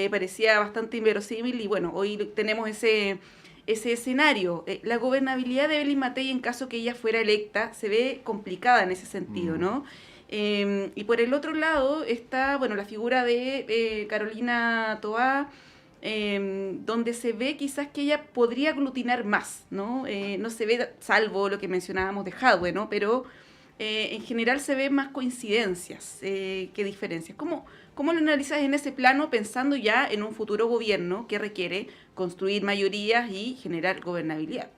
B: Parecía bastante inverosímil y bueno, hoy tenemos ese escenario. La gobernabilidad de Evelyn Matei, en caso que ella fuera electa, se ve complicada en ese sentido, ¿no? Y por el otro lado está, bueno, la figura de Carolina Toá, donde se ve quizás que ella podría aglutinar más, ¿no? No se ve, salvo lo que mencionábamos de Jadwe, ¿no? Pero en general se ven más coincidencias que diferencias. ¿Cómo lo analizas en ese plano, pensando ya en un futuro gobierno que requiere construir mayorías y generar gobernabilidad?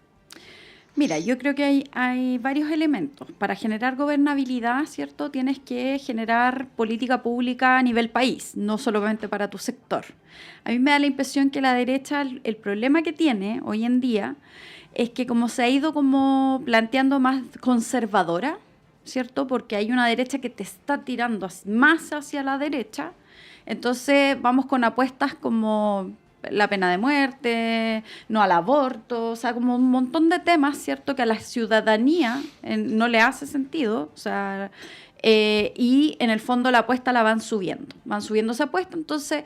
D: Mira, yo creo que hay varios elementos. Para generar gobernabilidad, ¿cierto?, tienes que generar política pública a nivel país, no solamente para tu sector. A mí me da la impresión que la derecha, el problema que tiene hoy en día es que como se ha ido como planteando más conservadora, ¿cierto?, porque hay una derecha que te está tirando más hacia la derecha, entonces vamos con apuestas como la pena de muerte, no al aborto, o sea, como un montón de temas, ¿cierto?, que a la ciudadanía no le hace sentido, o sea, y en el fondo la apuesta la van subiendo esa apuesta. Entonces,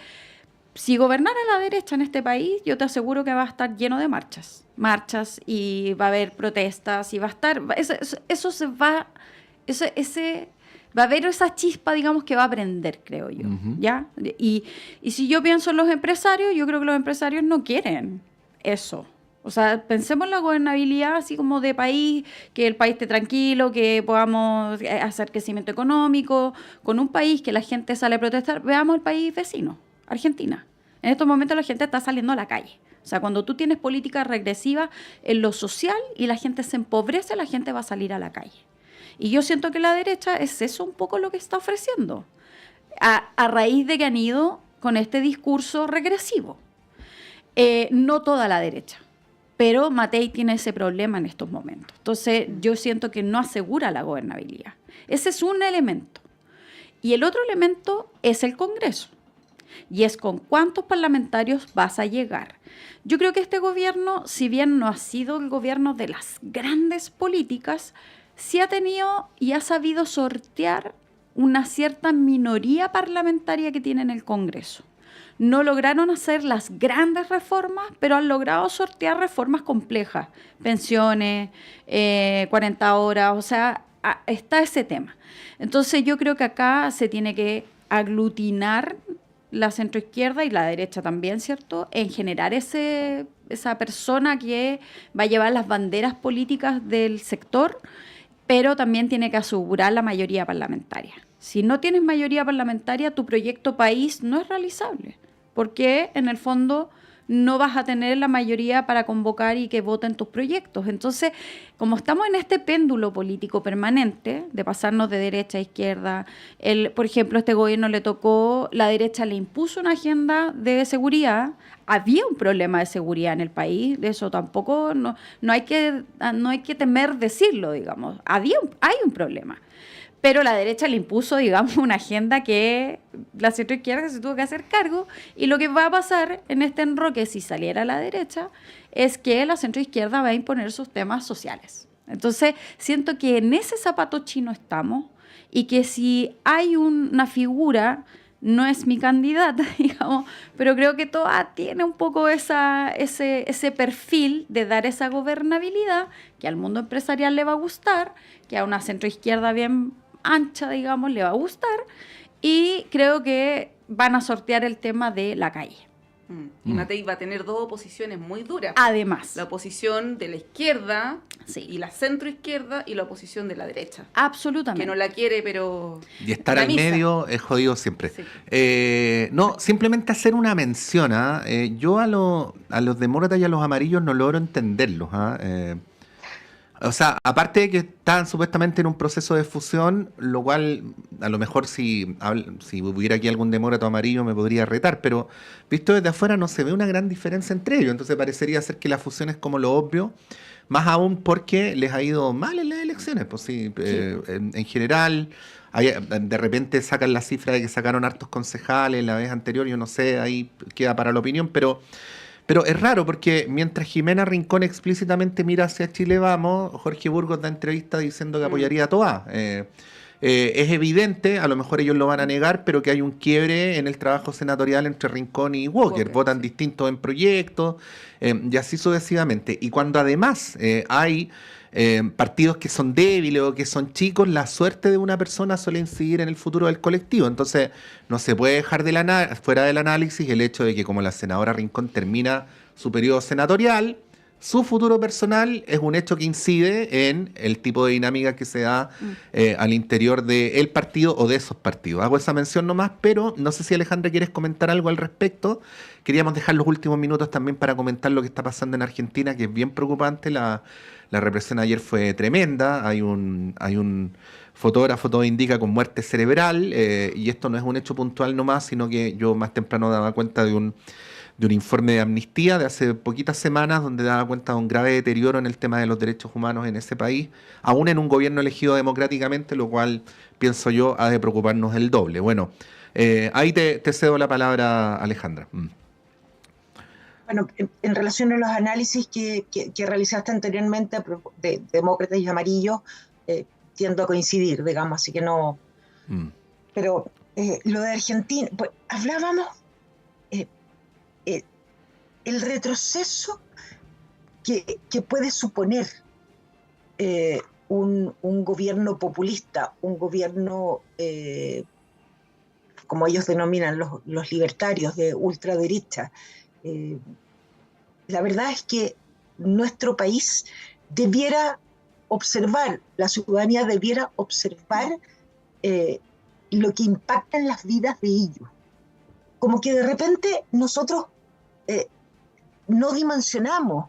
D: si gobernara la derecha en este país, yo te aseguro que va a estar lleno de marchas y va a haber protestas y va a estar, va a haber esa chispa, digamos, que va a prender, creo yo, ¿ya? Y si yo pienso en los empresarios, yo creo que los empresarios no quieren eso. O sea, pensemos en la gobernabilidad así como de país, que el país esté tranquilo, que podamos hacer crecimiento económico, con un país que la gente sale a protestar. Veamos el país vecino, Argentina. En estos momentos la gente está saliendo a la calle. O sea, cuando tú tienes políticas regresivas en lo social y la gente se empobrece, la gente va a salir a la calle. Y yo siento que la derecha es eso un poco lo que está ofreciendo, a raíz de que han ido con este discurso regresivo. No toda la derecha, pero Matei tiene ese problema en estos momentos. Entonces yo siento que no asegura la gobernabilidad. Ese es un elemento. Y el otro elemento es el Congreso. Y es con cuántos parlamentarios vas a llegar. Yo creo que este gobierno, si bien no ha sido el gobierno de las grandes políticas, sí ha tenido y ha sabido sortear una cierta minoría parlamentaria que tiene en el Congreso. No lograron hacer las grandes reformas, pero han logrado sortear reformas complejas, pensiones, 40 horas, o sea, está ese tema. Entonces yo creo que acá se tiene que aglutinar la centroizquierda y la derecha también, ¿cierto?, en generar esa persona que va a llevar las banderas políticas del sector, pero también tiene que asegurar la mayoría parlamentaria. Si no tienes mayoría parlamentaria, tu proyecto país no es realizable, porque en el fondo no vas a tener la mayoría para convocar y que voten tus proyectos. Entonces, como estamos en este péndulo político permanente, de pasarnos de derecha a izquierda, por ejemplo, este gobierno le tocó, la derecha le impuso una agenda de seguridad. Había un problema de seguridad en el país, de eso tampoco, no hay que temer decirlo, digamos. Hay un problema. Pero la derecha le impuso, digamos, una agenda que la centroizquierda se tuvo que hacer cargo, y lo que va a pasar en este enroque, si saliera a la derecha, es que la centroizquierda va a imponer sus temas sociales. Entonces, siento que en ese zapato chino estamos, y que si hay una figura, no es mi candidata, digamos, pero creo que toda tiene un poco ese perfil de dar esa gobernabilidad, que al mundo empresarial le va a gustar, que a una centroizquierda bien ancha, digamos, le va a gustar, y creo que van a sortear el tema de la calle.
B: Y Matei va a tener dos oposiciones muy duras.
D: Además.
B: La oposición de la izquierda,
D: sí,
B: y la centroizquierda, y la oposición de la derecha.
D: Absolutamente.
B: Que no la quiere, pero...
A: Y estar al medio es jodido siempre.
B: Sí.
A: No, simplemente hacer una mención. Yo a los demócratas y a los amarillos no logro entenderlos. O sea, aparte de que estaban supuestamente en un proceso de fusión, lo cual a lo mejor si hubiera aquí algún demócrata amarillo me podría retar, pero visto desde afuera no se ve una gran diferencia entre ellos, entonces parecería ser que la fusión es como lo obvio, más aún porque les ha ido mal en las elecciones, pues sí, en general, de repente sacan la cifra de que sacaron hartos concejales la vez anterior, yo no sé, ahí queda para la opinión, pero es raro porque mientras Jimena Rincón explícitamente mira hacia Chile Vamos, Jorge Burgos da entrevista diciendo que apoyaría a Toá. Es evidente, a lo mejor ellos lo van a negar, pero que hay un quiebre en el trabajo senatorial entre Rincón y Walker. Votan distintos en proyectos y así sucesivamente. Y cuando además hay partidos que son débiles o que son chicos, la suerte de una persona suele incidir en el futuro del colectivo. Entonces, no se puede dejar fuera del análisis el hecho de que como la senadora Rincón termina su periodo senatorial, su futuro personal es un hecho que incide en el tipo de dinámica que se da al interior del partido o de esos partidos. Hago esa mención nomás, pero no sé si Alejandra quieres comentar algo al respecto. Queríamos dejar los últimos minutos también para comentar lo que está pasando en Argentina, que es bien preocupante. La represión ayer fue tremenda. Hay un fotógrafo, todo indica, con muerte cerebral, y esto no es un hecho puntual nomás, sino que yo más temprano daba cuenta de un informe de Amnistía de hace poquitas semanas donde daba cuenta de un grave deterioro en el tema de los derechos humanos en ese país, aún en un gobierno elegido democráticamente, lo cual, pienso yo, ha de preocuparnos el doble. Bueno, ahí te cedo la palabra, Alejandra.
C: Bueno, en relación a los análisis que realizaste anteriormente de demócratas y amarillos, tiendo a coincidir, digamos, así que no... Pero lo de Argentina, pues, hablábamos... el retroceso que puede suponer un gobierno populista, un gobierno, como ellos denominan los libertarios de ultraderecha. La verdad es que nuestro país debiera observar, la ciudadanía debiera observar lo que impacta en las vidas de ellos. Como que de repente nosotros no dimensionamos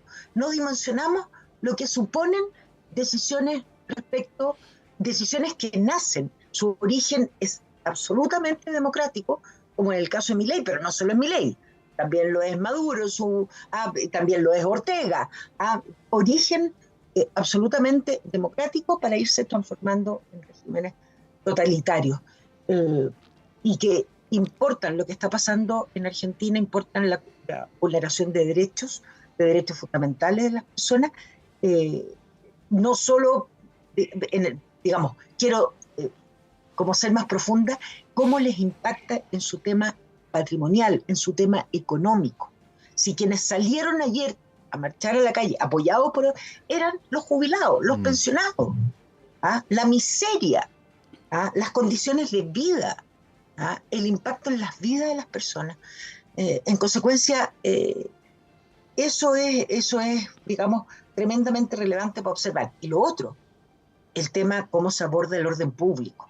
C: lo que suponen decisiones decisiones que nacen. Su origen es absolutamente democrático, como en el caso de Milei, pero no solo es Milei, también lo es Maduro, también lo es Ortega. Origen absolutamente democrático para irse transformando en regímenes totalitarios. Y que importan lo que está pasando en Argentina, importan la vulneración de derechos fundamentales de las personas, no solo, digamos, quiero como ser más profunda, cómo les impacta en su tema patrimonial, en su tema económico. Si quienes salieron ayer a marchar a la calle, apoyados eran los jubilados, los pensionados, la miseria, las condiciones de vida, el impacto en las vidas de las personas. En consecuencia, eso es, digamos, tremendamente relevante para observar. Y lo otro, el tema cómo se aborda el orden público.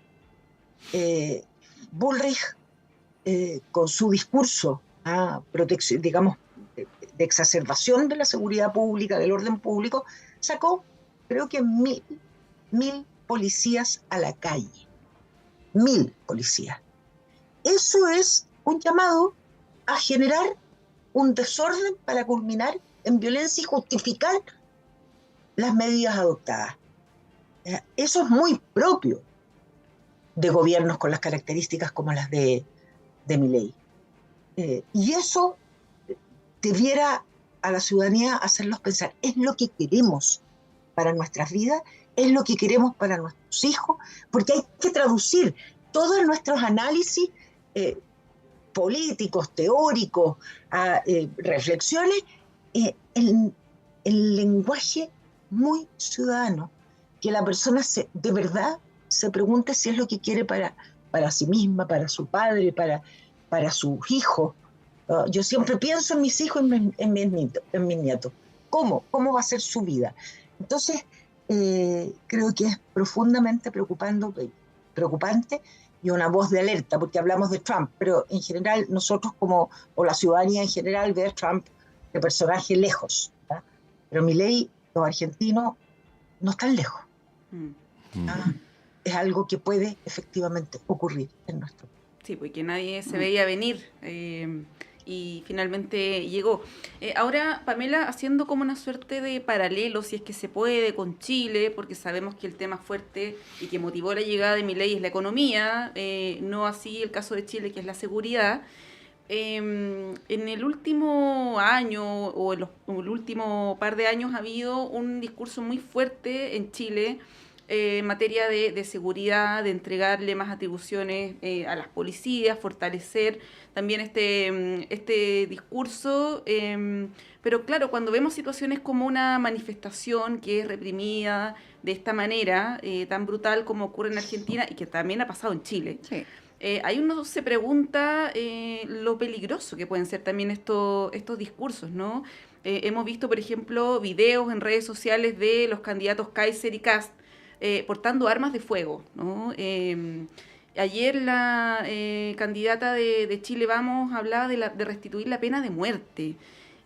C: Bullrich, con su discurso protección, digamos, de exacerbación de la seguridad pública, del orden público, sacó, creo que 1.000 policías a la calle. 1.000 policías. Eso es un llamado a generar un desorden para culminar en violencia y justificar las medidas adoptadas. Eso es muy propio de gobiernos con las características como las de Milei. Y eso debiera a la ciudadanía hacerlos pensar, es lo que queremos para nuestras vidas, es lo que queremos para nuestros hijos, porque hay que traducir todos nuestros análisis políticos, teóricos, reflexiones, en lenguaje muy ciudadano, que la persona de verdad se pregunte si es lo que quiere para sí misma, para su padre, para sus hijos. Yo siempre pienso en mis hijos, en mis nietos. ¿Cómo va a ser su vida? Entonces, creo que es profundamente preocupante y una voz de alerta, porque hablamos de Trump, pero en general nosotros o la ciudadanía en general ve a Trump de personaje lejos, ¿verdad? Pero Milei, los argentinos no están lejos. Es algo que puede efectivamente ocurrir en nuestro país.
B: Sí, porque nadie se veía venir y finalmente llegó. Ahora, Pamela, haciendo como una suerte de paralelo, si es que se puede, con Chile, porque sabemos que el tema fuerte y que motivó la llegada de Milei es la economía, no así el caso de Chile, que es la seguridad. En el último año o en el último par de años ha habido un discurso muy fuerte en Chile en materia de seguridad, de entregarle más atribuciones a las policías, fortalecer también este discurso. Pero claro, cuando vemos situaciones como una manifestación que es reprimida de esta manera, tan brutal como ocurre en Argentina y que también ha pasado en Chile,
D: Sí.
B: ahí uno se pregunta lo peligroso que pueden ser también estos discursos, ¿no? Hemos visto, por ejemplo, videos en redes sociales de los candidatos Kaiser y Kast portando armas de fuego, ¿no? Ayer la candidata de Chile Vamos hablaba de restituir la pena de muerte.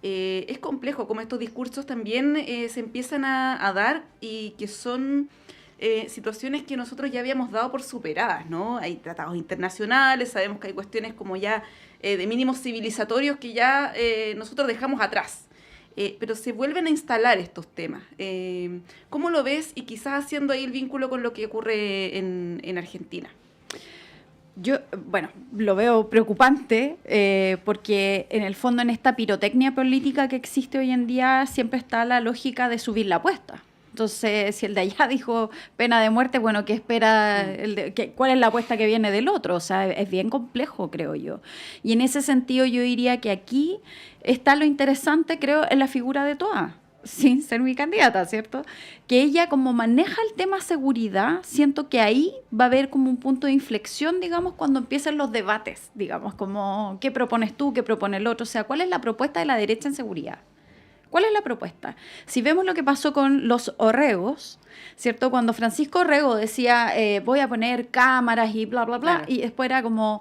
B: Es complejo como estos discursos también se empiezan a dar y que son situaciones que nosotros ya habíamos dado por superadas, ¿no? Hay tratados internacionales, sabemos que hay cuestiones como ya de mínimos civilizatorios que ya nosotros dejamos atrás. Pero se vuelven a instalar estos temas. ¿Cómo lo ves? Y quizás haciendo ahí el vínculo con lo que ocurre en Argentina.
D: Yo, bueno, lo veo preocupante porque en el fondo en esta pirotecnia política que existe hoy en día siempre está la lógica de subir la apuesta. Entonces, si el de allá dijo pena de muerte, bueno, ¿qué espera? ¿Cuál es la apuesta que viene del otro? O sea, es bien complejo, creo yo. Y en ese sentido yo diría que aquí está lo interesante, creo, en la figura de Toa, sin ser mi candidata, ¿cierto? Que ella como maneja el tema seguridad, siento que ahí va a haber como un punto de inflexión, digamos, cuando empiecen los debates, digamos, como ¿qué propones tú? ¿Qué propone el otro? O sea, ¿cuál es la propuesta de la derecha en seguridad? ¿Cuál es la propuesta? Si vemos lo que pasó con los Orregos, ¿cierto? Cuando Francisco Orrego decía voy a poner cámaras y bla, bla, bla, claro. Y después era como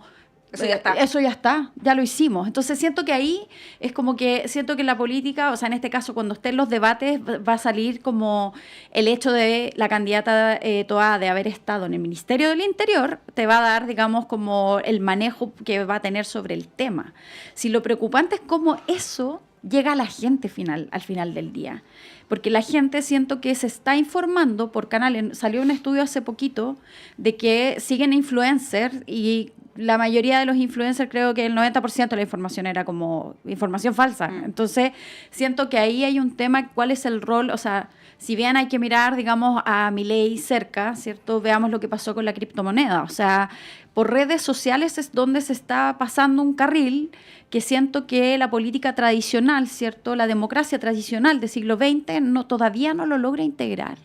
D: eso ya está, ya lo hicimos. Entonces siento que ahí es como que siento que la política, o sea, en este caso cuando estén los debates va a salir como el hecho de la candidata Toa de haber estado en el Ministerio del Interior te va a dar, digamos, como el manejo que va a tener sobre el tema. Si lo preocupante es cómo eso llega a la gente al final del día. Porque la gente siento que se está informando por canales. Salió un estudio hace poquito de que siguen influencers y la mayoría de los influencers, creo que el 90% de la información era como información falsa. Entonces, siento que ahí hay un tema, ¿cuál es el rol? O sea, si bien hay que mirar, digamos, a Milei cerca, ¿cierto? Veamos lo que pasó con la criptomoneda. O sea, por redes sociales es donde se está pasando un carril que siento que la política tradicional, ¿cierto? La democracia tradicional del siglo XX todavía no lo logra integrar.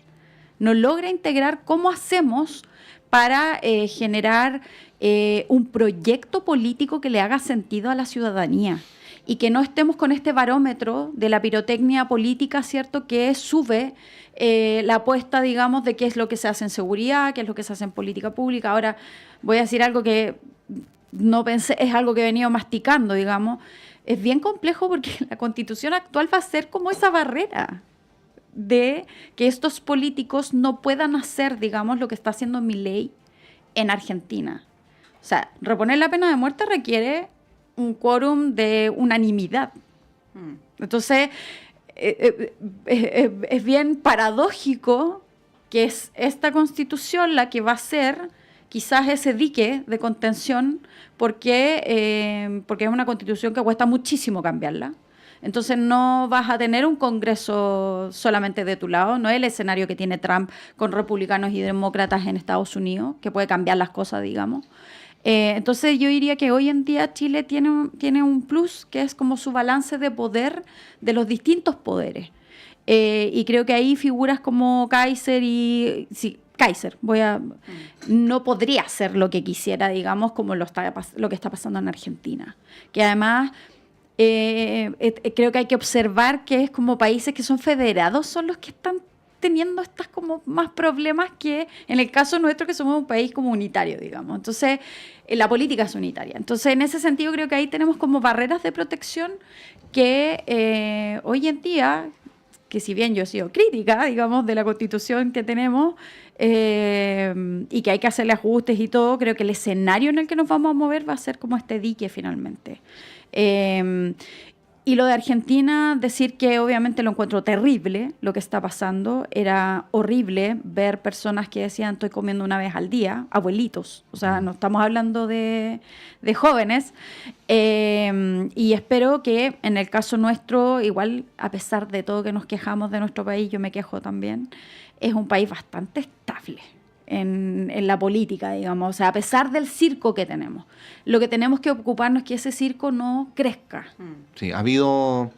D: No logra integrar cómo hacemos para generar un proyecto político que le haga sentido a la ciudadanía y que no estemos con este barómetro de la pirotecnia política, ¿cierto?, que sube la apuesta, digamos, de qué es lo que se hace en seguridad, qué es lo que se hace en política pública. Ahora voy a decir algo que no pensé, es algo que he venido masticando, digamos. Es bien complejo porque la Constitución actual va a ser como esa barrera de que estos políticos no puedan hacer, digamos, lo que está haciendo Milei en Argentina. O sea, reponer la pena de muerte requiere un quórum de unanimidad. Entonces, es bien paradójico que es esta Constitución la que va a ser quizás ese dique de contención porque es una Constitución que cuesta muchísimo cambiarla. Entonces no vas a tener un Congreso solamente de tu lado, no es el escenario que tiene Trump con republicanos y demócratas en Estados Unidos, que puede cambiar las cosas, digamos. Entonces yo diría que hoy en día Chile tiene un plus, que es como su balance de poder de los distintos poderes. Y creo que ahí figuras como Kaiser Kaiser, no podría hacer lo que quisiera, digamos, como lo que está pasando en Argentina. Que además creo que hay que observar que es como países que son federados son los que están teniendo estas como más problemas que en el caso nuestro, que somos un país como unitario, digamos. Entonces, la política es unitaria. Entonces, en ese sentido, creo que ahí tenemos como barreras de protección que hoy en día que si bien yo he sido crítica, digamos, de la Constitución que tenemos, y que hay que hacerle ajustes y todo, creo que el escenario en el que nos vamos a mover va a ser como este dique finalmente. Y lo de Argentina, decir que obviamente lo encuentro terrible, lo que está pasando. Era horrible ver personas que decían estoy comiendo una vez al día, abuelitos, o sea, no estamos hablando de jóvenes. Y espero que en el caso nuestro, igual a pesar de todo que nos quejamos de nuestro país, yo me quejo también, es un país bastante estable en la política, digamos, o sea, a pesar del circo que tenemos. Lo que tenemos que ocuparnos es que ese circo no crezca.
A: Sí, ha habido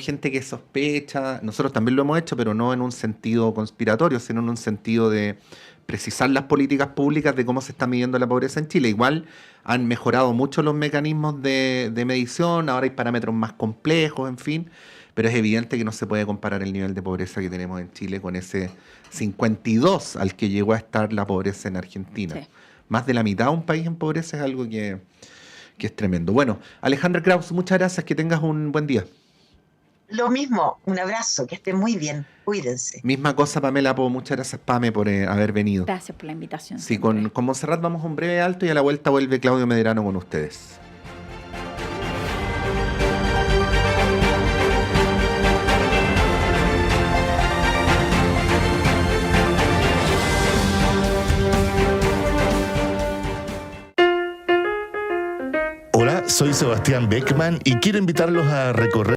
A: gente que sospecha, nosotros también lo hemos hecho, pero no en un sentido conspiratorio, sino en un sentido de precisar las políticas públicas de cómo se está midiendo la pobreza en Chile. Igual han mejorado mucho los mecanismos de medición, ahora hay parámetros más complejos, en fin, pero es evidente que no se puede comparar el nivel de pobreza que tenemos en Chile con ese 52 al que llegó a estar la pobreza en Argentina. Sí. Más de la mitad de un país en pobreza es algo que es tremendo. Bueno, Alejandra Krauss, muchas gracias, que tengas un buen día.
C: Lo mismo, un abrazo, que estén muy bien, cuídense.
A: Misma cosa, Pamela Po, muchas gracias, Pame, por haber venido.
D: Gracias por la invitación.
A: Sí, con Montserrat vamos a un breve alto y a la vuelta vuelve Claudio Medrano con ustedes.
J: Hola, soy Sebastián Beckman y quiero invitarlos a recorrer